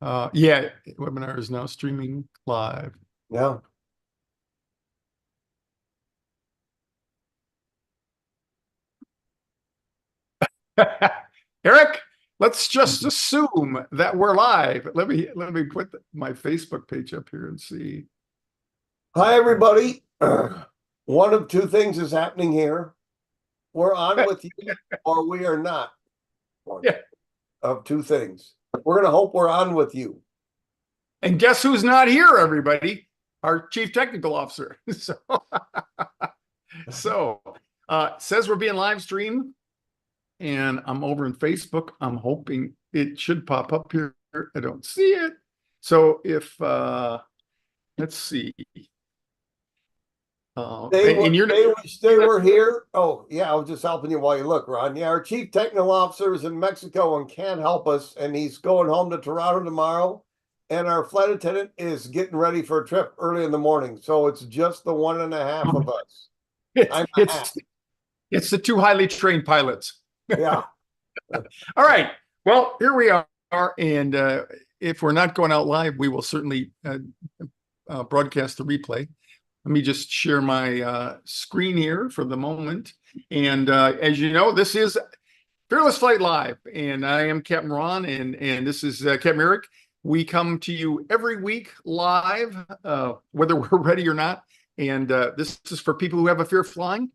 Yeah, webinar is now streaming live. Yeah. Eric, let's just assume that we're live. Let me put my Facebook page up here and see. Hi, everybody. One of two things is happening here. We're on with you or we are not. One Yeah. of two things. We're going to hope we're on with you. And guess who's not here, everybody? Our Chief Technical Officer. So says we're being live streamed, and I'm over in Facebook. I'm hoping it should pop up here. I don't see it. So if let's see. They and wish they were here. Oh, yeah, I was just helping you while you look, Ron. Yeah, our chief technical officer is in Mexico and can't help us, and he's going home to Toronto tomorrow. And our flight attendant is getting ready for a trip early in the morning. So it's just the 1.5 of us. It's the two highly trained pilots. Yeah. All right. Well, here we are. And if we're not going out live, we will certainly broadcast the replay. Let me just share my screen here for the moment. And as you know, this is Fearless Flight Live. And I am Capt Ron, and this is Captain Eric. We come to you every week live, whether we're ready or not. And this is for people who have a fear of flying,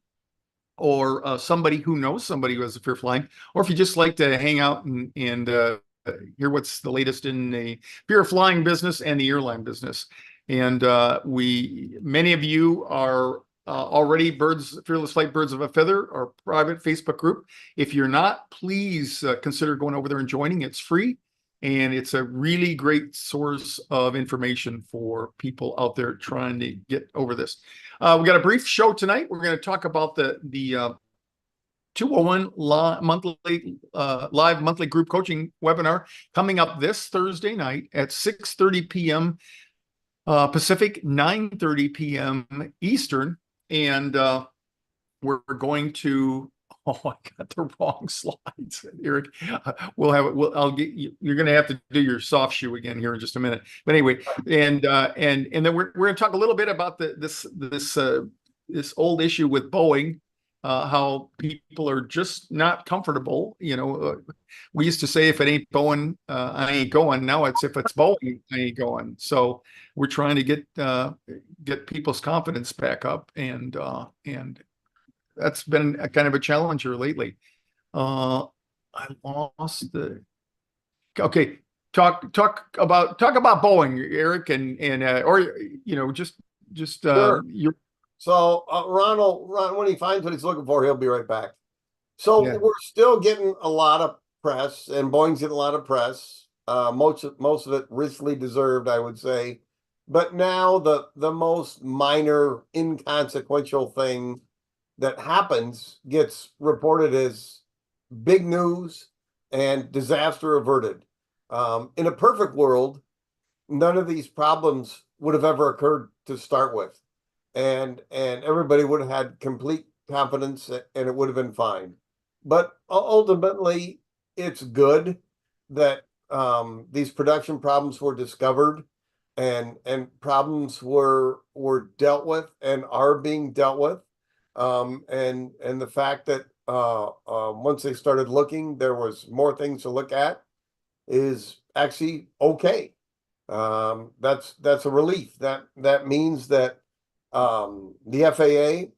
or somebody who knows somebody who has a fear of flying, or if you just like to hang out and hear what's the latest in the fear of flying business and the airline business. And many of you are already Fearless Flight Birds of a Feather, our private Facebook group. If you're not, please consider going over there and joining. It's free, and it's a really great source of information for people out there trying to get over this. We got a brief show tonight. We're going to talk about the 201 live monthly group coaching webinar coming up this Thursday night at 6:30 p.m. Pacific, 9:30 p.m. Eastern, and we're going to. Oh, I got the wrong slides, Eric. We'll have it. I'll get you. You're going to have to do your soft shoe again here in just a minute. But anyway, and then we're going to talk a little bit about this old issue with Boeing. How people are just not comfortable. We used to say, if it ain't Boeing, I ain't going. Now it's, if it's Boeing, I ain't going. So we're trying to get people's confidence back up, and that's been a kind of a challenge here lately. I lost the. Okay, talk about Boeing, Eric, and or just Sure. your. So Ron, when he finds what he's looking for, he'll be right back. So Yeah. we're still getting a lot of press, and Boeing's getting a lot of press. Most of it richly deserved, I would say. But now the most minor, inconsequential thing that happens gets reported as big news and disaster averted. In a perfect world, none of these problems would have ever occurred to start with. And everybody would have had complete confidence, and it would have been fine. But ultimately, it's good that these production problems were discovered, and problems were dealt with and are being dealt with. And the fact that once they started looking, there was more things to look at is actually okay. That's a relief. That means that the FAA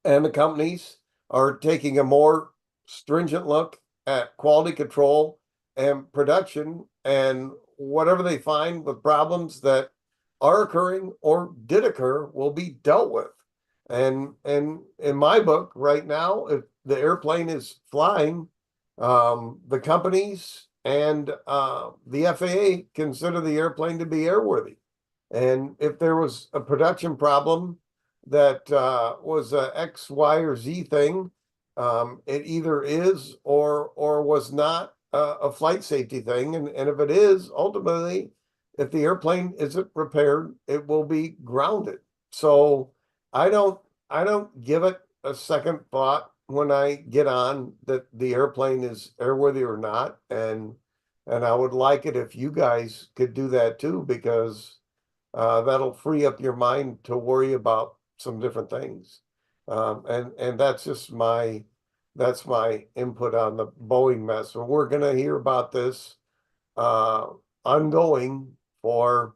and the companies are taking a more stringent look at quality control and production, and whatever they find with problems that are occurring or did occur will be dealt with. And in my book right now, if the airplane is flying, the companies and the FAA consider the airplane to be airworthy. And if there was a production problem that was a X, Y, or Z thing, it either is or was not a flight safety thing. And if it is, ultimately, if the airplane isn't repaired, it will be grounded. So I don't give it a second thought when I get on that the airplane is airworthy or not. And And I would like it if you guys could do that too, because that'll free up your mind to worry about some different things. And that's just that's my input on the Boeing mess. So we're going to hear about this ongoing for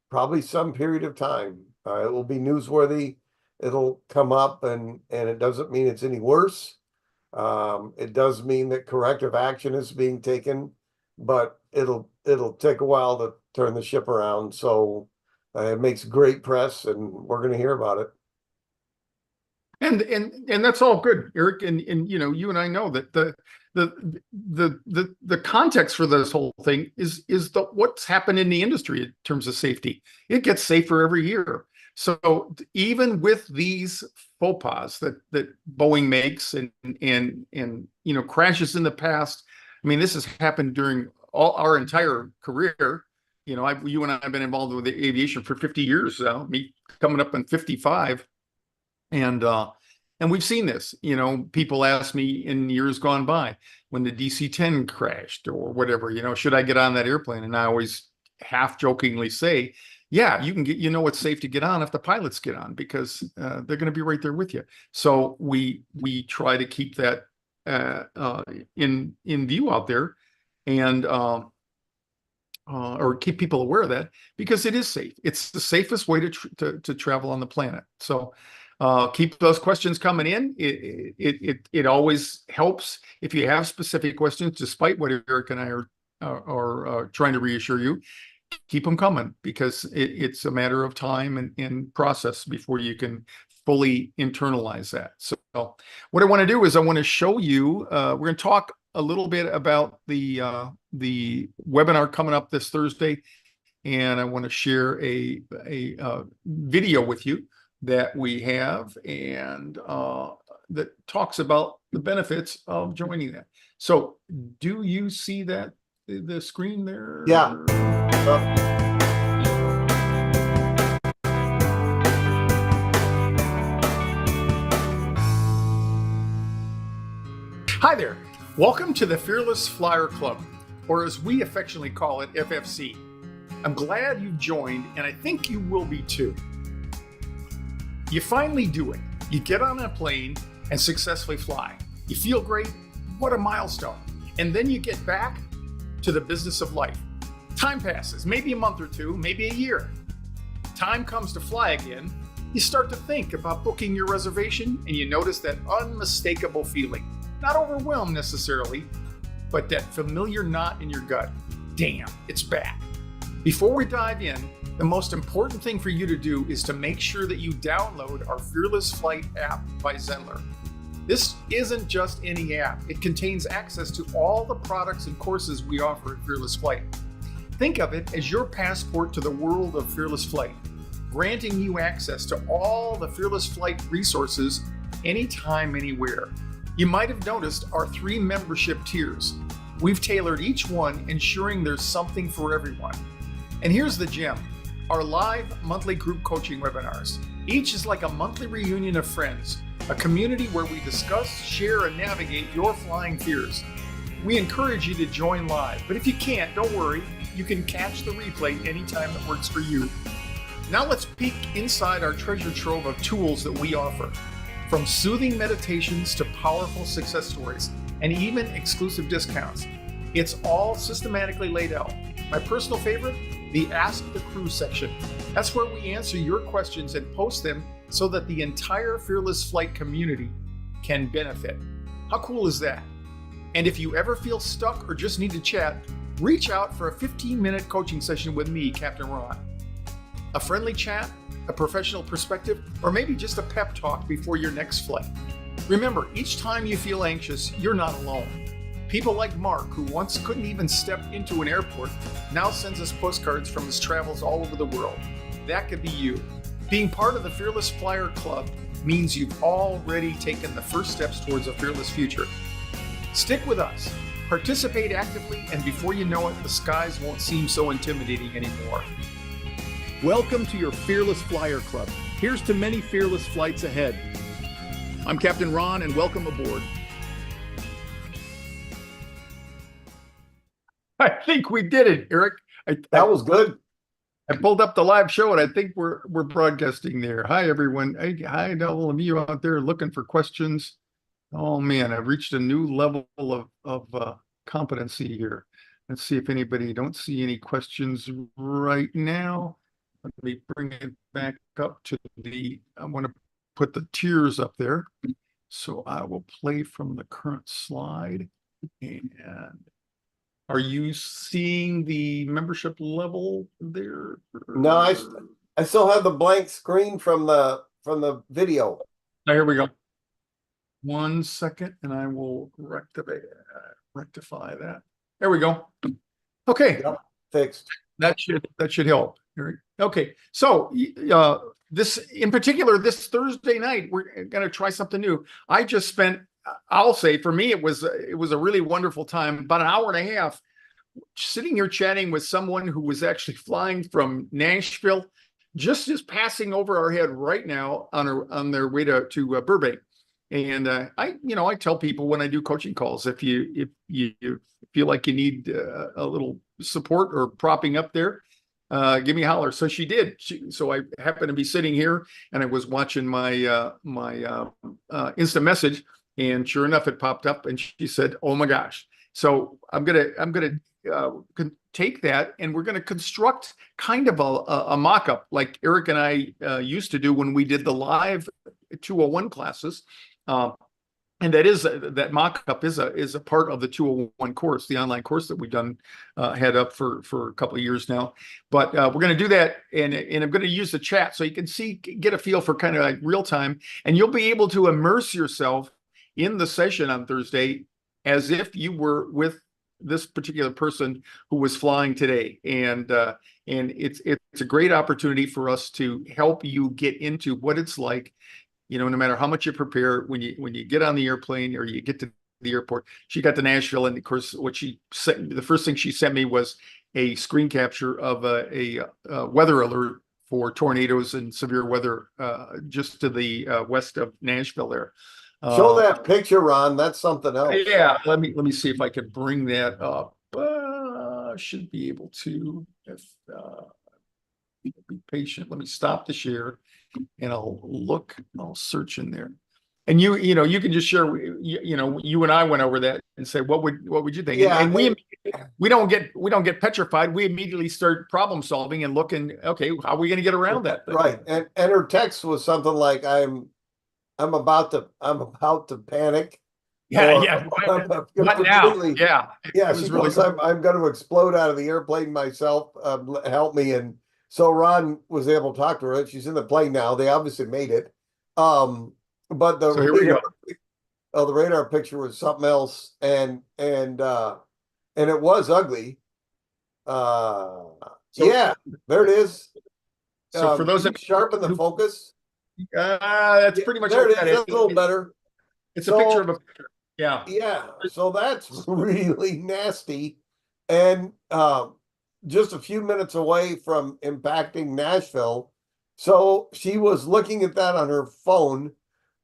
probably some period of time. It will be newsworthy. It'll come up, and it doesn't mean it's any worse. It does mean that corrective action is being taken, but it'll take a while to turn the ship around. So it makes great press, and we're going to hear about it. And that's all good, Eric. And you know, you and I know that the context for this whole thing is what's happened in the industry in terms of safety. It gets safer every year. So even with these faux pas that Boeing makes and you know, crashes in the past, I mean, this has happened during all our entire career. You know, you and I have been involved with the aviation for 50 years now, me coming up on 55. And we've seen this, you know, people ask me in years gone by when the DC-10 crashed or whatever, you know, should I get on that airplane? And I always half jokingly say, yeah, you can get, you know, it's safe to get on if the pilots get on, because they're going to be right there with you. So we try to keep that in view out there, and or keep people aware of that, because it is safe. It's the safest way to travel on the planet. So keep those questions coming in. It always helps if you have specific questions, despite what Eric and I are trying to reassure you. Keep them coming, because it's a matter of time and process before you can fully internalize that. So what I want to do is I want to show you, we're going to talk a little bit about the webinar coming up this Thursday, and I want to share a video with you that we have, and that talks about the benefits of joining that. So do you see that, the screen there? Yeah. Hi there. Welcome to the Fearless Flyer Club, or as we affectionately call it, FFC. I'm glad you've joined, and I think you will be too. You finally do it. You get on a plane and successfully fly. You feel great. What a milestone. And then you get back to the business of life. Time passes, maybe a month or two, maybe a year. Time comes to fly again. You start to think about booking your reservation, and you notice that unmistakable feeling. Not overwhelmed necessarily, but that familiar knot in your gut. Damn, it's back. Before we dive in, the most important thing for you to do is to make sure that you download our FearlessFlight app by Zenler. This isn't just any app. It contains access to all the products and courses we offer at FearlessFlight. Think of it as your passport to the world of FearlessFlight, granting you access to all the FearlessFlight resources anytime, anywhere. You might have noticed our 3 membership tiers. We've tailored each one, ensuring there's something for everyone. And here's the gem: our live monthly group coaching webinars. Each is like a monthly reunion of friends, a community where we discuss, share, and navigate your flying fears. We encourage you to join live, but if you can't, don't worry. You can catch the replay anytime that works for you. Now let's peek inside our treasure trove of tools that we offer. From soothing meditations to powerful success stories, and even exclusive discounts. It's all systematically laid out. My personal favorite, the Ask the Crew section. That's where we answer your questions and post them so that the entire Fearless Flight community can benefit. How cool is that? And if you ever feel stuck or just need to chat, reach out for a 15-minute coaching session with me, Capt Ron. A friendly chat, a professional perspective, or maybe just a pep talk before your next flight. Remember, each time you feel anxious, you're not alone. People like Mark, who once couldn't even step into an airport, now sends us postcards from his travels all over the world. That could be you. Being part of the Fearless Flyer Club means you've already taken the first steps towards a fearless future. Stick with us, participate actively, and before you know it, the skies won't seem so intimidating anymore. Welcome to your Fearless Flyer Club. Here's to many fearless flights ahead. I'm Capt Ron, and welcome aboard. I think we did it, Eric. That was good. I pulled up the live show and I think we're broadcasting there. Hi, everyone. Hey, hi to all of you out there looking for questions. Oh man, I've reached a new level of competency here. Let's see if anybody, don't see any questions right now. Let me bring it back up to I want to put the tiers up there. So I will play from the current slide. And are you seeing the membership level there? No, I still have the blank screen from the video. Oh, here we go. 1 second, and I will rectify that. There we go. Okay, Yep, fixed. that should help. Okay, so this in particular, this Thursday night, we're gonna try something new. I just spent, I'll say, for me, it was a really wonderful time. About an hour and a half, sitting here chatting with someone who was actually flying from Nashville, just passing over our head right now on their way to Burbank. And I tell people when I do coaching calls, if you feel like you need a little support or propping up there, give me a holler. So she did. So I happened to be sitting here and I was watching my instant message, and sure enough, it popped up and she said, "Oh my gosh!" So I'm gonna take that and we're gonna construct kind of a mock-up like Eric and I used to do when we did the live 201 classes. And that mock-up is a part of the 201 course, the online course that we've done, had up for a couple of years now. But we're going to do that, and I'm going to use the chat so you can get a feel for kind of like real time, and you'll be able to immerse yourself in the session on Thursday as if you were with this particular person who was flying today. And it's a great opportunity for us to help you get into what it's like. No matter how much you prepare, when you get on the airplane or you get to the airport. She got to Nashville, and of course, what she sent, the first thing she sent me was a screen capture of a weather alert for tornadoes and severe weather just to the west of Nashville there. Show that picture, Ron. That's something else. Yeah, let me see if I can bring that up. Should be able to. If be patient. Let me stop the share, and I'll search in there. And you can just share. You and I went over that and say, what would you think? Yeah, and we don't get petrified. We immediately start problem solving and looking. Okay, how are we going to get around that? Right. And her text was something like, I'm about to panic. Yeah. What now? Yeah. Yeah. She goes, I'm going to explode out of the airplane myself. Help me. And so Ron was able to talk to her. She's in the plane now. They obviously made it. But the radar picture was something else, and it was ugly. Yeah, there it is. So for those that sharpen the focus, that's pretty much there it is. That's a little better. It's a picture of a picture. Yeah. Yeah. So that's really nasty, and just a few minutes away from impacting Nashville. So she was looking at that on her phone,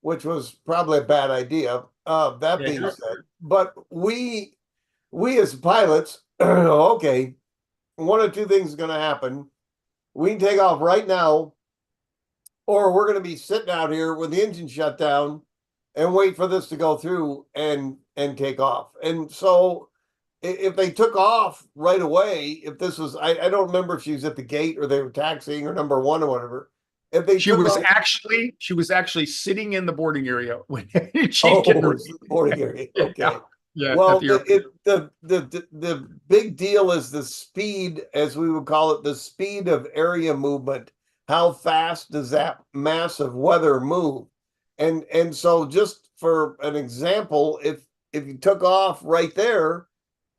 which was probably a bad idea. That being said, but we as pilots, okay, one of two things is going to happen. We can take off right now, or we're going to be sitting out here with the engine shut down and wait for this to go through and take off. And so if they took off right away, if this was, I don't remember if she was at the gate or they were taxiing or number one or whatever. If they she was actually sitting in the boarding area when the boarding area. Okay. Yeah. Well, the big deal is the speed, as we would call it, the speed of area movement. How fast does that massive weather move? And so just for an example, if you took off right there,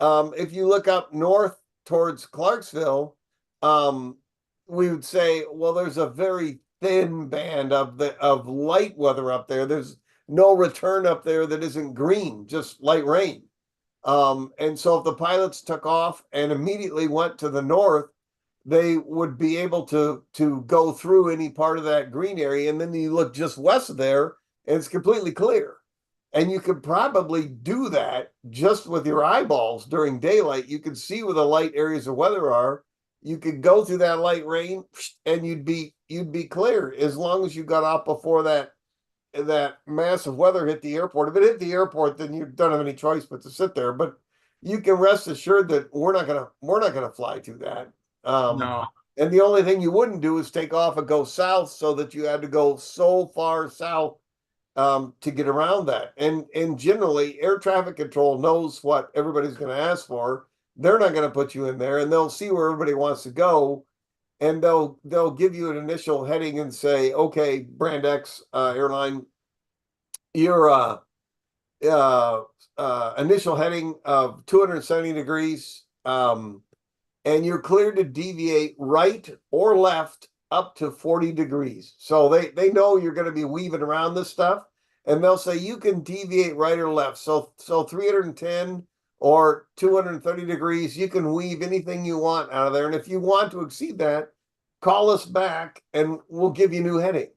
if you look up north towards Clarksville, we would say, well, there's a very thin band of light weather up there. There's no return up there that isn't green, just light rain. And so if the pilots took off and immediately went to the north, they would be able to go through any part of that green area. And then you look just west of there and it's completely clear. And you could probably do that just with your eyeballs during daylight. You could see where the light areas of weather are. You could go through that light rain and you'd be clear as long as you got out before that massive weather hit the airport. If it hit the airport, then you don't have any choice but to sit there. But you can rest assured that we're not gonna fly through that. No. And the only thing you wouldn't do is take off and go south, so that you had to go so far south to get around that. And generally, air traffic control knows what everybody's going to ask for. They're not going to put you in there, and they'll see where everybody wants to go, and they'll give you an initial heading and say, okay, Brand X airline, your initial heading of 270 degrees, and you're cleared to deviate right or left up to 40 degrees. So they know you're going to be weaving around this stuff, and they'll say you can deviate right or left. So 310 or 230 degrees, you can weave anything you want out of there. And if you want to exceed that, call us back and we'll give you new heading.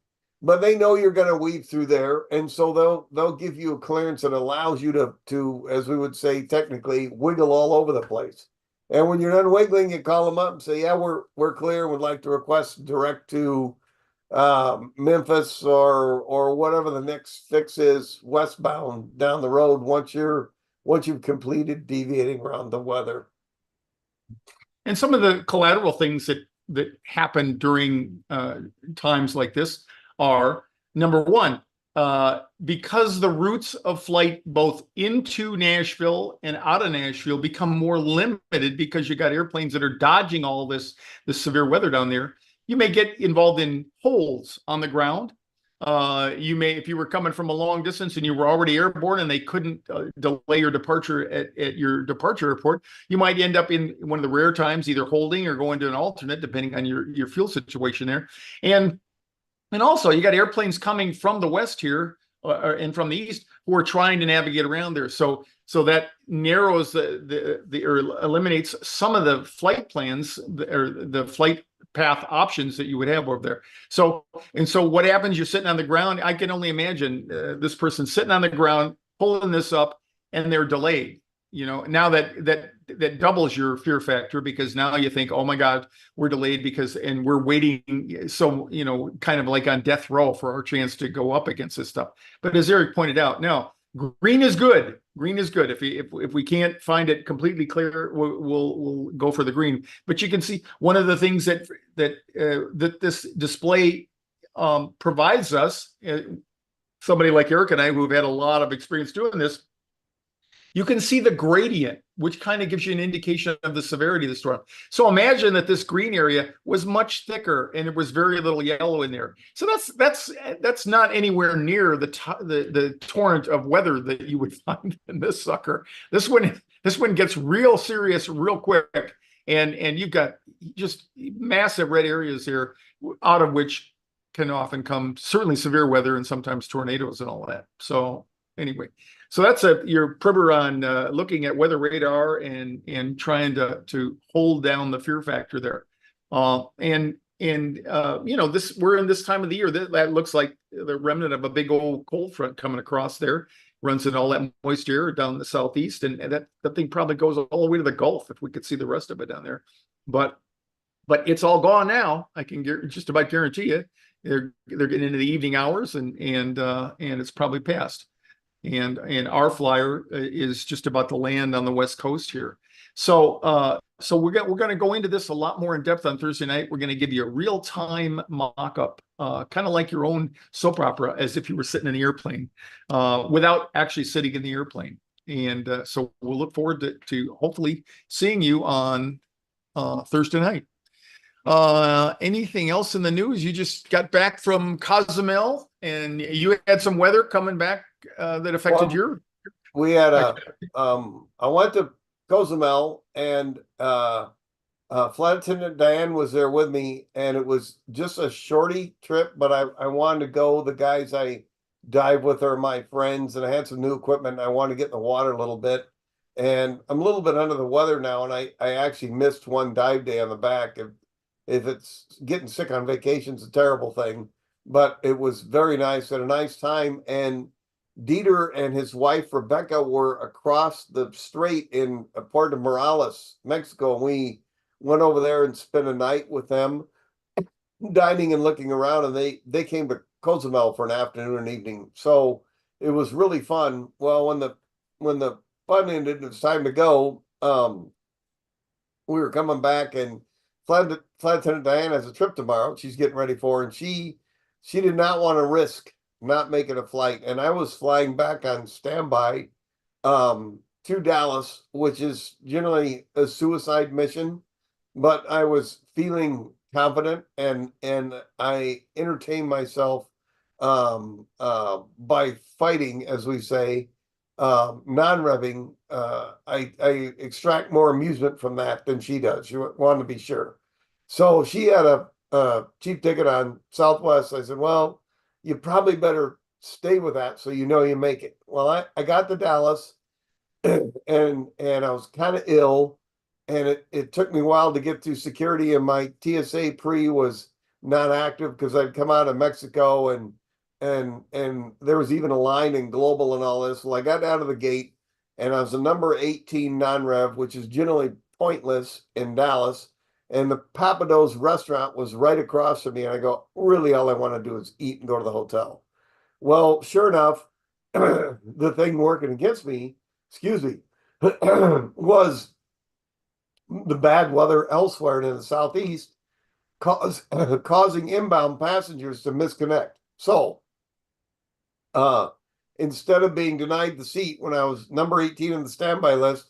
But they know you're going to weave through there, and so they'll give you a clearance that allows you to, as we would say technically, wiggle all over the place. And when you're done wiggling, you call them up and say, yeah, we're clear. Would like to request direct to Memphis or whatever the next fix is westbound down the road once you've completed deviating around the weather. And some of the collateral things that happen during times like this are, number one, because the routes of flight both into Nashville and out of Nashville become more limited because you got airplanes that are dodging all this severe weather down there, you may get involved in holes on the ground. You may, if you were coming from a long distance and you were already airborne and they couldn't delay your departure at your departure airport, you might end up in one of the rare times either holding or going to an alternate, depending on your fuel situation there. And also, you got airplanes coming from the west here and from the east who are trying to navigate around there. So that narrows or eliminates some of the flight plans or the flight path options that you would have over there. So what happens? You're sitting on the ground. I can only imagine this person sitting on the ground, pulling this up, and they're delayed. Now that doubles your fear factor, because now you think, oh my God, we're delayed and we're waiting. So, kind of like on death row for our chance to go up against this stuff. But as Eric pointed out, now green is good. Green is good. If we can't find it completely clear, we'll go for the green. But you can see one of the things that this display provides us, somebody like Eric and I, who've had a lot of experience doing this, you can see the gradient, which kind of gives you an indication of the severity of the storm. So imagine that this green area was much thicker and it was very little yellow in there. So that's not anywhere near the torrent of weather that you would find in this sucker. This one gets real serious real quick, and you've got just massive red areas here, out of which can often come certainly severe weather and sometimes tornadoes and all of that. So anyway. So that's your primer on looking at weather radar and trying to hold down the fear factor there. We're in this time of the year that looks like the remnant of a big old cold front coming across there, runs in all that moist air down the southeast, and that thing probably goes all the way to the Gulf if we could see the rest of it down there. But it's all gone now. I can just about guarantee you they're getting into the evening hours and it's probably past. And our flyer is just about to land on the West Coast here. So we're going to go into this a lot more in depth on Thursday night. We're going to give you a real-time mock-up, kind of like your own soap opera, as if you were sitting in the airplane, without actually sitting in the airplane. And so we'll look forward to hopefully seeing you on Thursday night. Anything else in the news? You just got back from Cozumel, and you had some weather coming back that affected we had I went to Cozumel, and flight attendant Diane was there with me, and it was just a shorty trip, but I wanted to go. The guys I dive with are my friends, and I had some new equipment, and I wanted to get in the water a little bit, and I'm a little bit under the weather now, and I actually missed one dive day on the back. If it's getting sick on vacation, it's a terrible thing, but it was very nice. Had a nice time, and Dieter and his wife Rebecca were across the strait in Puerto Morales, Mexico. And we went over there and spent a night with them, dining and looking around. And they came to Cozumel for an afternoon and evening. So it was really fun. Well, when the fun ended, it was time to go. We were coming back, and Flight Attendant Diane has a trip tomorrow. She's getting ready for, and she did not want to risk not making a flight. And I was flying back on standby to Dallas, which is generally a suicide mission, but I was feeling confident, and I entertained myself by fighting, as we say, non-revving. I extract more amusement from that than she does. She wanted to be sure. So she had a cheap ticket on Southwest. I said, well, you probably better stay with that so you know you make it. Well, I got to Dallas and I was kind of ill, and it took me a while to get through security, and my TSA pre was not active because I'd come out of Mexico, and there was even a line in global and all this. Well, I got out of the gate, and I was a number 18 non-rev, which is generally pointless in Dallas. And the Papados restaurant was right across from me. And I go, really, all I want to do is eat and go to the hotel. Well, sure enough, the thing working against me, excuse me, was the bad weather elsewhere in the Southeast causing inbound passengers to misconnect. So instead of being denied the seat when I was number 18 on the standby list,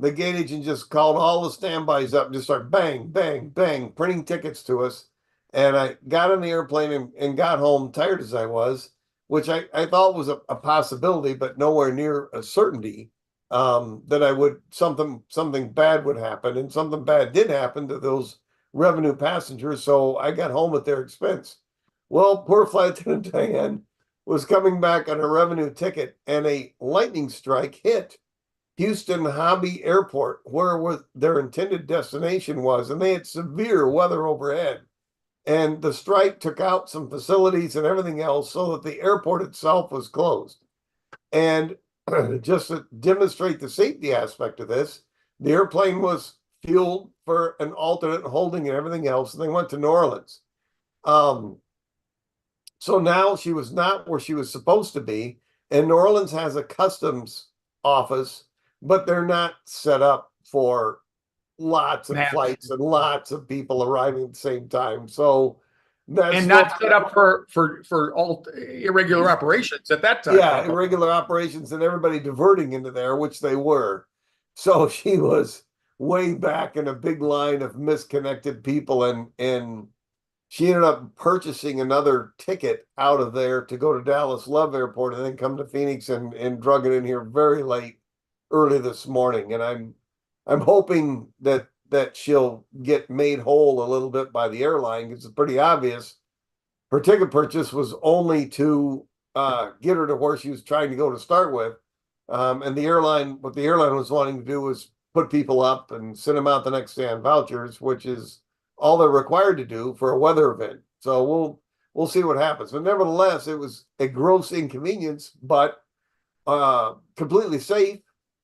the gate agent just called all the standbys up and just started bang, bang, bang, printing tickets to us. And I got on the airplane and got home, tired as I was, which I thought was a possibility, but nowhere near a certainty, that I would something bad would happen. And something bad did happen to those revenue passengers. So I got home at their expense. Well, poor flight attendant Diane was coming back on a revenue ticket, and a lightning strike hit Houston Hobby Airport, where their intended destination was, and they had severe weather overhead. And the strike took out some facilities and everything else, so that the airport itself was closed. And just to demonstrate the safety aspect of this, the airplane was fueled for an alternate holding and everything else, and they went to New Orleans. So now she was not where she was supposed to be, and New Orleans has a customs office, but they're not set up for lots of flights and lots of people arriving at the same time. So that's not set up for all irregular operations at that time. Yeah, irregular operations and everybody diverting into there, which they were. So she was way back in a big line of misconnected people, and she ended up purchasing another ticket out of there to go to Dallas Love Airport and then come to Phoenix and drug it in here very late early this morning. And I'm hoping that she'll get made whole a little bit by the airline, because it's pretty obvious her ticket purchase was only to get her to where she was trying to go to start with. And what the airline was wanting to do was put people up and send them out the next day on vouchers, which is all they're required to do for a weather event. So we'll see what happens. But nevertheless, it was a gross inconvenience, but completely safe.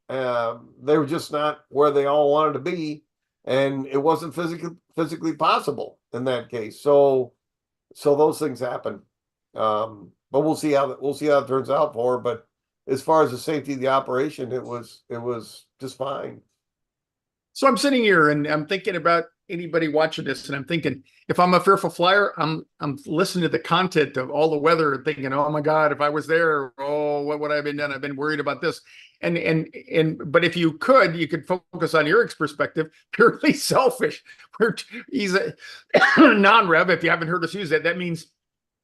They were just not where they all wanted to be, and it wasn't physically possible in that case. So those things happen. But we'll see how it turns out for her. But as far as the safety of the operation, it was just fine. So I'm sitting here and I'm thinking about anybody watching this, and I'm thinking, if I'm a fearful flyer, I'm listening to the content of all the weather and thinking, oh my God, if I was there, oh, what would I have been done? I've been worried about this. But if you could focus on Eric's perspective, purely selfish. He's a non-rev. If you haven't heard us use that means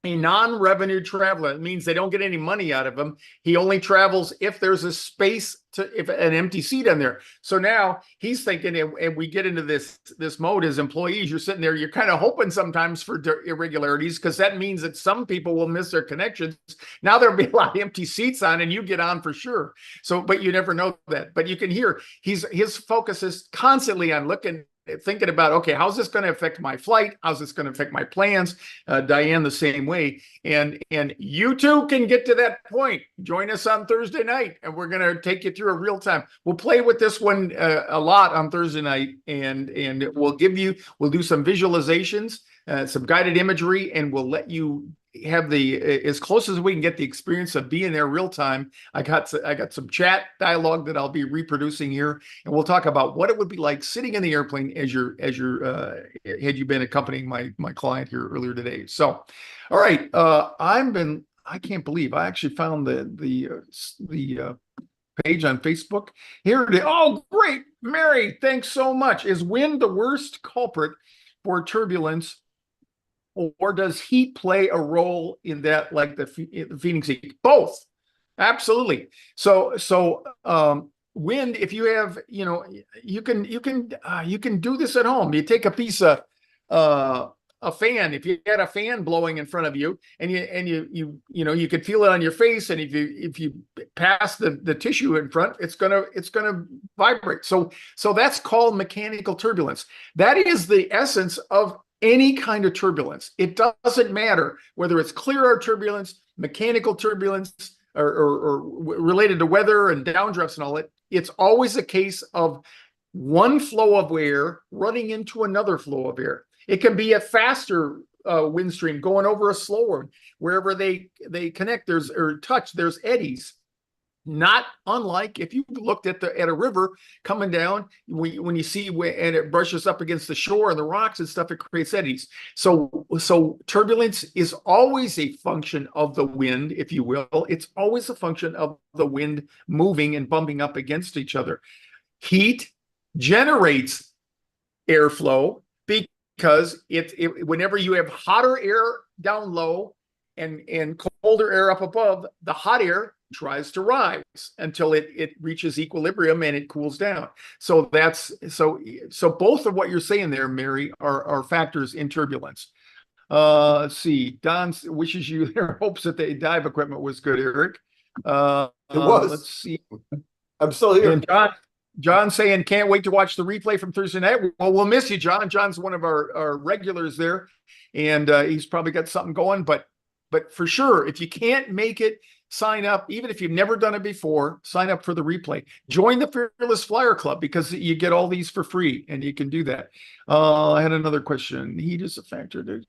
a non-revenue traveler. It means they don't get any money out of him. He only travels if there's a space if an empty seat in there. So now he's thinking, and we get into this mode as employees, you're sitting there, you're kind of hoping sometimes for irregularities, because that means that some people will miss their connections. Now there'll be a lot of empty seats on, and you get on for sure. So, but you never know that. But you can hear his focus is constantly on looking thinking about, okay, how's this going to affect my flight? How's this going to affect my plans? Diane, the same way. And you too can get to that point. Join us on Thursday night, and we're going to take you through a real time. We'll play with this one a lot on Thursday night, and we'll do some visualizations, some guided imagery, and we'll let you have as close as we can get the experience of being there real time. I got some chat dialogue that I'll be reproducing here, and we'll talk about what it would be like sitting in the airplane as had you been accompanying my client here earlier today. So, all right, I can't believe I actually found the page on Facebook. Here it is. Oh, great, Mary, thanks so much. Is wind the worst culprit for turbulence, or does heat play a role in that, like the Phoenix heat? Both, absolutely. So wind, if you have, you can do this at home. You take a piece of a fan. If you had a fan blowing in front of you, and you could feel it on your face, and if you pass the tissue in front, it's gonna vibrate. So that's called mechanical turbulence. That is the essence of any kind of turbulence. It doesn't matter whether it's clear air turbulence, mechanical turbulence, or related to weather and downdrafts and all that. It's always a case of one flow of air running into another flow of air. It can be a faster wind stream going over a slower one. Wherever they connect, there's eddies. Not unlike if you looked at a river coming down, when you see and it brushes up against the shore and the rocks and stuff, it creates eddies. So turbulence is always a function of the wind, if you will. It's always a function of the wind moving and bumping up against each other. Heat generates airflow because whenever you have hotter air down low and colder air up above, the hot air tries to rise until it reaches equilibrium and it cools down. So both of what you're saying there, Mary, are factors in turbulence. Let's see. Don wishes you their hopes that the dive equipment was good, Eric. It was. Let's see. I'm still here. And John saying can't wait to watch the replay from Thursday night. Well, we'll miss you, John. John's one of our regulars there, and he's probably got something going. But for sure, if you can't make it, sign up. Even if you've never done it before, sign up for the replay. Join the Fearless Flyer Club, because you get all these for free, and you can do that. I had another question. Heat is a factor to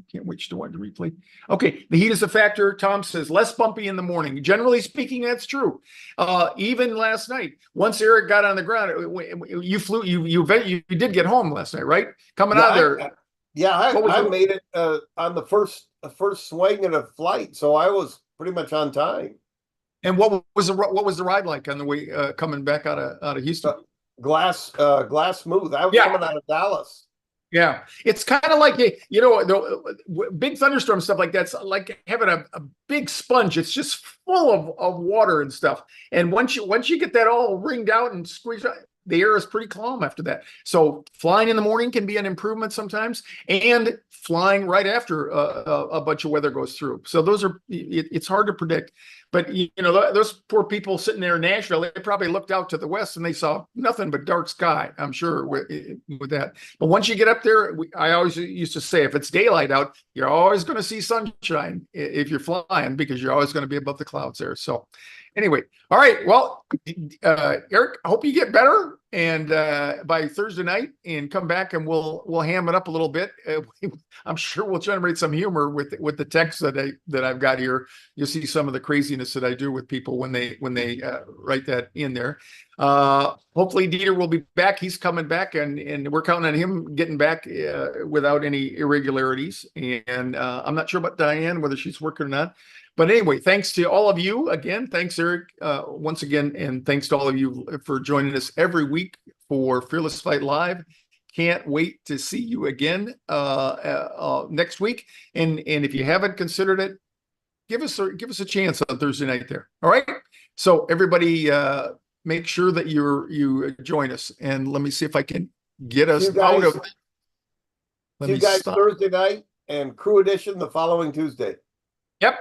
can't wait to watch the replay. Okay, the heat is a factor. Tom says less bumpy in the morning. Generally speaking, that's true. Even last night, once Eric got on the ground, you did get home last night, right? Coming out of there. I made it on the first swing of the flight, so I was pretty much on time. And what was the ride like on the way coming back out of Houston? Glass smooth. I was coming out of Dallas. Yeah, it's kind of like the big thunderstorm stuff like that's like having a big sponge. It's just full of water and stuff. And once you get that all ringed out and squeezed out, the air is pretty calm after that. So flying in the morning can be an improvement sometimes, and flying right after a bunch of weather goes through. So it's hard to predict. But those poor people sitting there in Nashville, they probably looked out to the west and they saw nothing but dark sky, I'm sure, with that. But once you get up there, I always used to say, if it's daylight out, you're always going to see sunshine if you're flying, because you're always going to be above the clouds there. So anyway, all right. Well, Eric, I hope you get better and by Thursday night, and come back and we'll ham it up a little bit. I'm sure we'll generate some humor with the text that I've got here. You'll see some of the craziness that I do with people when they write that in there. Hopefully Dieter will be back. He's coming back, and we're counting on him getting back without any irregularities. And I'm not sure about Diane, whether she's working or not. But anyway, thanks to all of you again. Thanks, Eric, once again. And thanks to all of you for joining us every week for Fearless Flight Live. Can't wait to see you again next week. And if you haven't considered it, give us a chance on Thursday night there. All right. So everybody, make sure that you join us. And let me see if I can get us out of. See you guys Thursday night, and Crew Edition the following Tuesday. Yep.